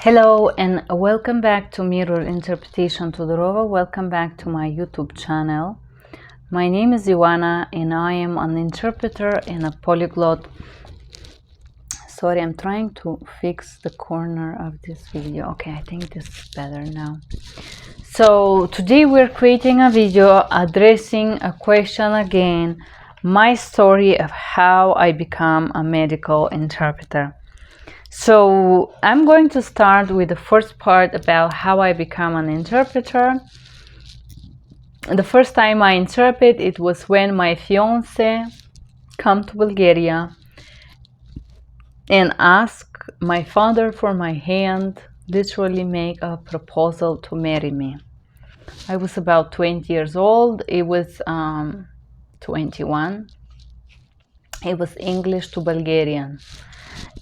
Hello and welcome back to Mirror Interpretation Todorova. Welcome back to my YouTube channel. My name is Ivana and I am an interpreter and a polyglot. Sorry, I'm trying to fix the corner of this video. Okay, I think this is better now. So today we're creating a video addressing a question again, my story of how I become a medical interpreter. So I'm going to start with the first part about how I become an interpreter. The first time I interpret, it was when my fiance came to Bulgaria and asked my father for my hand, literally make a proposal to marry me. I was about 20 years old. It was 21. It was English to Bulgarian.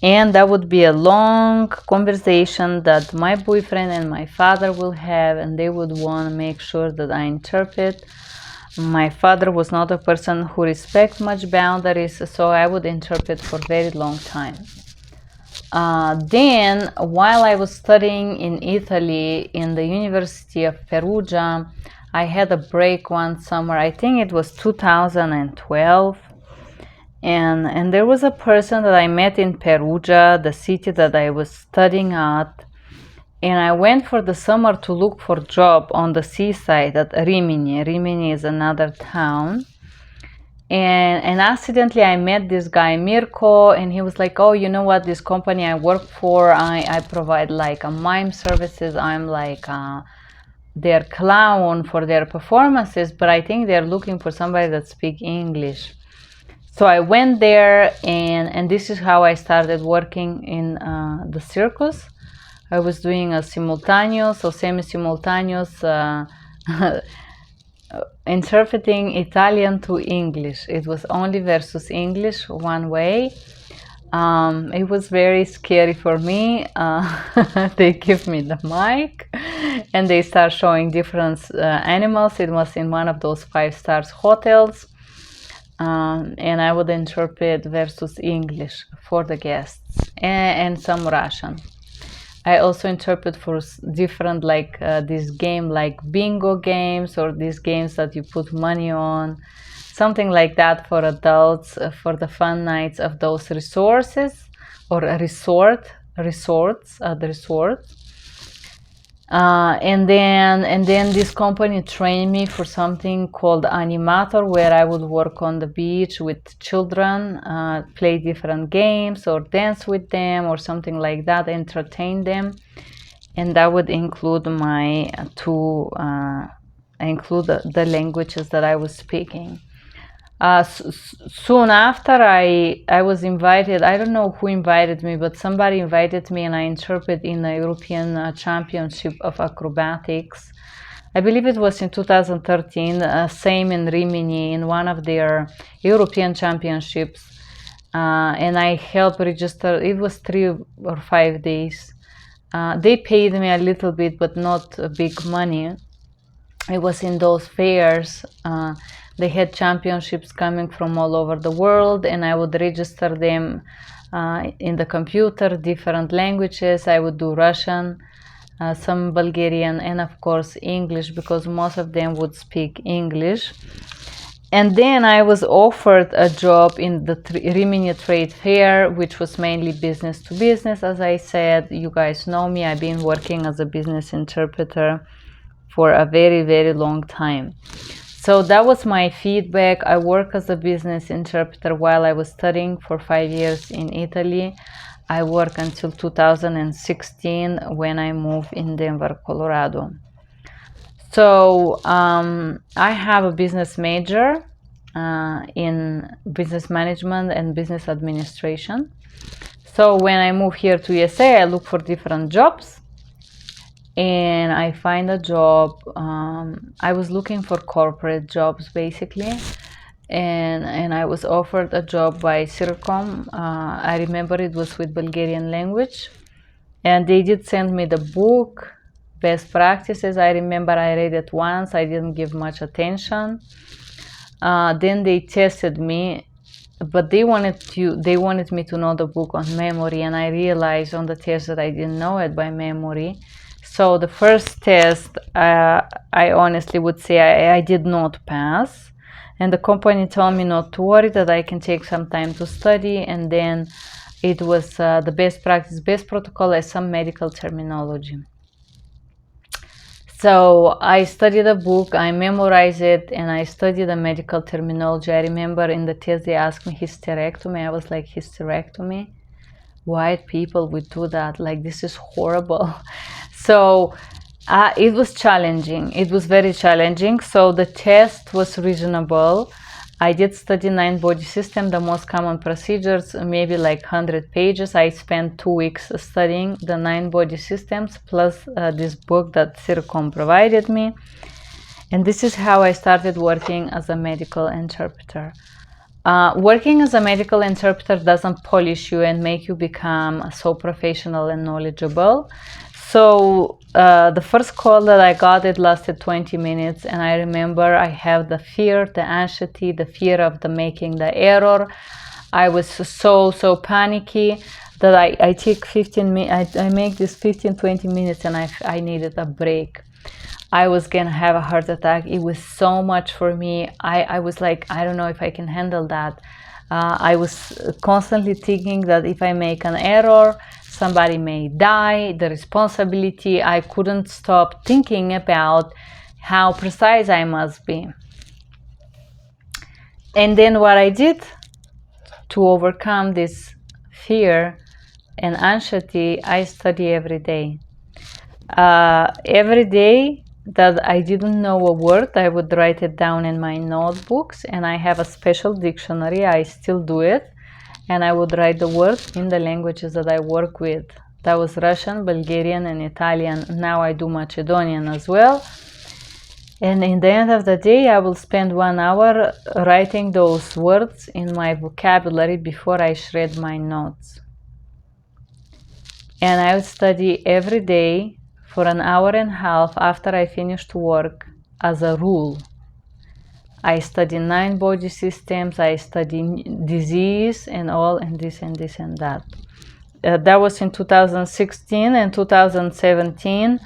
And that would be a long conversation that my boyfriend and my father will have, and they would want to make sure that I interpret. My father was not a person who respects much boundaries, so I would interpret for a very long time. Then, while I was studying in Italy in the University of Perugia, I had a break one summer. I think it was 2012. And there was a person that I met in Perugia, the city that I was studying at, and I went for the summer to look for a job on the seaside at Rimini. Rimini is another town. And accidentally I met this guy Mirko, and he was like, oh, you know what, this company I work for, I provide like a mime services. I'm like their clown for their performances, but I think they're looking for somebody that speaks English. So I went there, and this is how I started working in the circus. I was doing a simultaneous or semi-simultaneous interpreting Italian to English. It was only versus English one way. It was very scary for me. They give me the mic and they start showing different animals. It was in one of those 5-star hotels. And I would interpret versus English for the guests and some Russian. I also interpret for different like this game like bingo games, or these games that you put money on, something like that for adults, for the fun nights of those resources or resorts at the resort. And then this company trained me for something called animator, where I would work on the beach with children, play different games or dance with them or something like that, entertain them. And that would include my include the languages that I was speaking. Soon after I was invited. I don't know who invited me, but somebody invited me, and I interpret in the European Championship of Acrobatics. I believe it was in 2013, same in Rimini, in one of their European Championships. And I helped register. It was 3 or 5 days. They paid me a little bit, but not big money. It was in those fairs. They had championships coming from all over the world, and I would register them in the computer, different languages. I would do Russian, some Bulgarian, and of course English, because most of them would speak English. And then I was offered a job in the Rimini Trade Fair, which was mainly business to business. As I said, you guys know me. I've been working as a business interpreter for a very, very long time. So that was my feedback. I worked as a business interpreter while I was studying for 5 years in Italy. I worked until 2016 when I moved in Denver, Colorado. So I have a business major in business management and business administration. So when I moved here to USA, I looked for different jobs. And I find a job. I was looking for corporate jobs basically, and I was offered a job by Circom. I remember it was with Bulgarian language, and they did send me the book, Best Practices. I remember I read it once. I didn't give much attention. Then they tested me but they wanted me to know the book on memory, and I realized on the test that I didn't know it by memory. So the first test, I honestly would say I did not pass, and the company told me not to worry, that I can take some time to study, and then it was the best practice, best protocol as some medical terminology. So I studied the book, I memorized it, and I studied the medical terminology. I remember in the test they asked me hysterectomy. I was like, hysterectomy? Why people would do that? Like, this is horrible. So it was challenging. It was very challenging. So the test was reasonable. I did study 9 body system, the most common procedures, maybe like 100 pages. I spent 2 weeks studying the 9 body systems, plus this book that Circom provided me. And this is how I started working as a medical interpreter. Working as a medical interpreter doesn't polish you and make you become so professional and knowledgeable. So the first call that I got, it lasted 20 minutes, and I remember I have the fear, the anxiety, the fear of the making the error. I was so panicky that I take 15 minutes. I make this 15-20 minutes, and I needed a break. I was gonna have a heart attack. It was so much for me. I was like, I don't know if I can handle that. I was constantly thinking that if I make an error, somebody may die, the responsibility. I couldn't stop thinking about how precise I must be. And then what I did to overcome this fear and anxiety, I study every day. Every day that I didn't know a word, I would write it down in my notebooks, and I have a special dictionary. I still do it, and I would write the words in the languages that I work with. That was Russian, Bulgarian, and Italian. Now I do Macedonian as well. And in the end of the day, I will spend 1 hour writing those words in my vocabulary before I shred my notes. And I would study every day for an hour and a half after I finished work as a rule. I study 9 body systems, I study disease and all, and this and this and that. That was in 2016 and 2017.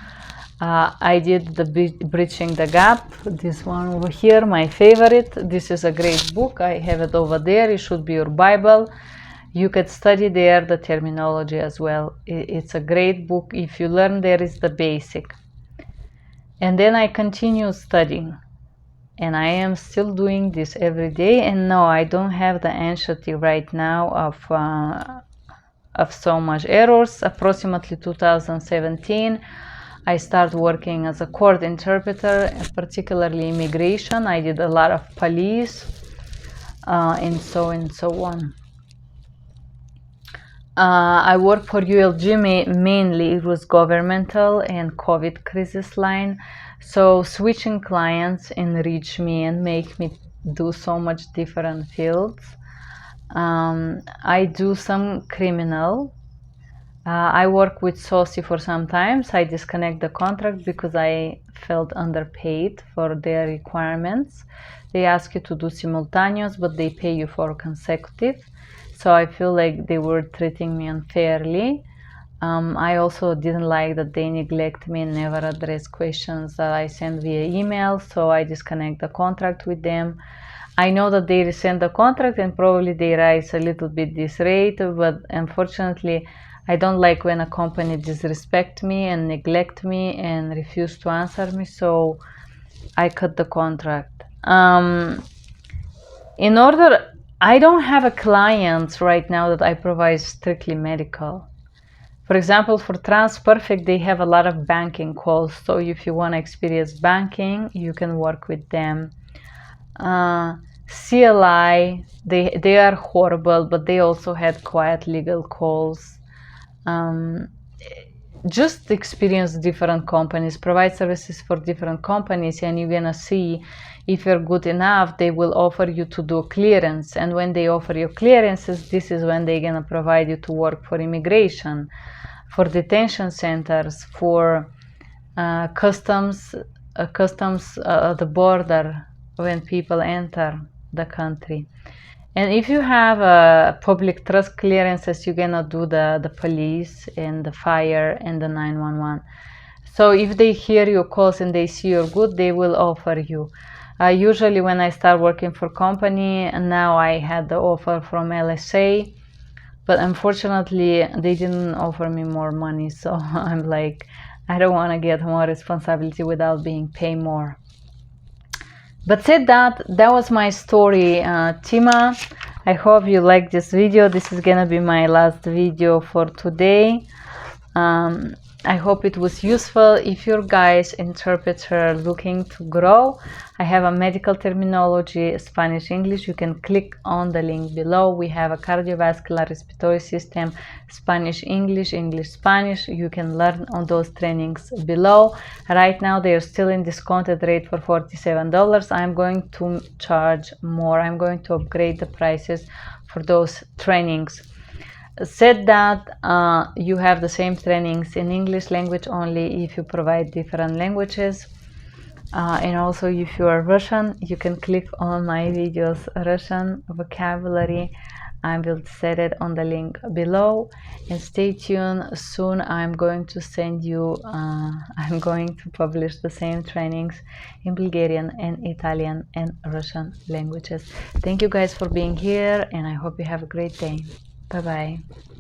I did the Bridging the Gap, this one over here, my favorite. This is a great book. I have it over there. It should be your Bible. You could study there the terminology as well. It's a great book. If you learn there is the basic. And then I continue studying. And I am still doing this every day. And no, I don't have the anxiety right now of so much errors. Approximately 2017, I started working as a court interpreter, particularly immigration. I did a lot of police and so on. I work for ULG mainly. It was governmental and COVID crisis line. So switching clients enrich me and make me do so much different fields. I do some criminal. I work with SOSI for some time. I disconnect the contract because I felt underpaid for their requirements. They ask you to do simultaneous, but they pay you for consecutive. So I feel like they were treating me unfairly. I also didn't like that they neglect me and never address questions that I send via email. So I disconnect the contract with them. I know that they resend the contract and probably they raise a little bit this rate, but unfortunately, I don't like when a company disrespect me and neglect me and refuse to answer me, so I cut the contract. I don't have a client right now that I provide strictly medical. For example, for TransPerfect, they have a lot of banking calls, so if you want to experience banking, you can work with them. CLI, they are horrible, but they also had quiet legal calls. Just experience different companies, provide services for different companies, and you're gonna see if you're good enough, they will offer you to do clearance. And when they offer you clearances, this is when they're gonna provide you to work for immigration, for detention centers, for customs at the border when people enter the country. And if you have a public trust clearances, you cannot do the police and the fire and the 911. So if they hear your calls and they see you're good, they will offer you. Usually when I start working for company, and now I had the offer from LSA, but unfortunately they didn't offer me more money. So I'm like, I don't want to get more responsibility without being paid more. But said that, that was my story, Tima. I hope you like this video. This is gonna be my last video for today. I hope it was useful. If you're guys interpreter looking to grow, I have a medical terminology, Spanish English. You can click on the link below. We have a cardiovascular respiratory system, Spanish English, English Spanish. You can learn on those trainings below. Right now they are still in discounted rate for $47. I'm going to charge more. I'm going to upgrade the prices for those trainings. Said that you have the same trainings in English language only if you provide different languages. And also if you are Russian, you can click on my videos Russian vocabulary. I will set it on the link below, and stay tuned. Soon I'm going to send you I'm going to publish the same trainings in Bulgarian and Italian and Russian languages. Thank you guys for being here, and I hope you have a great day. Bye bye.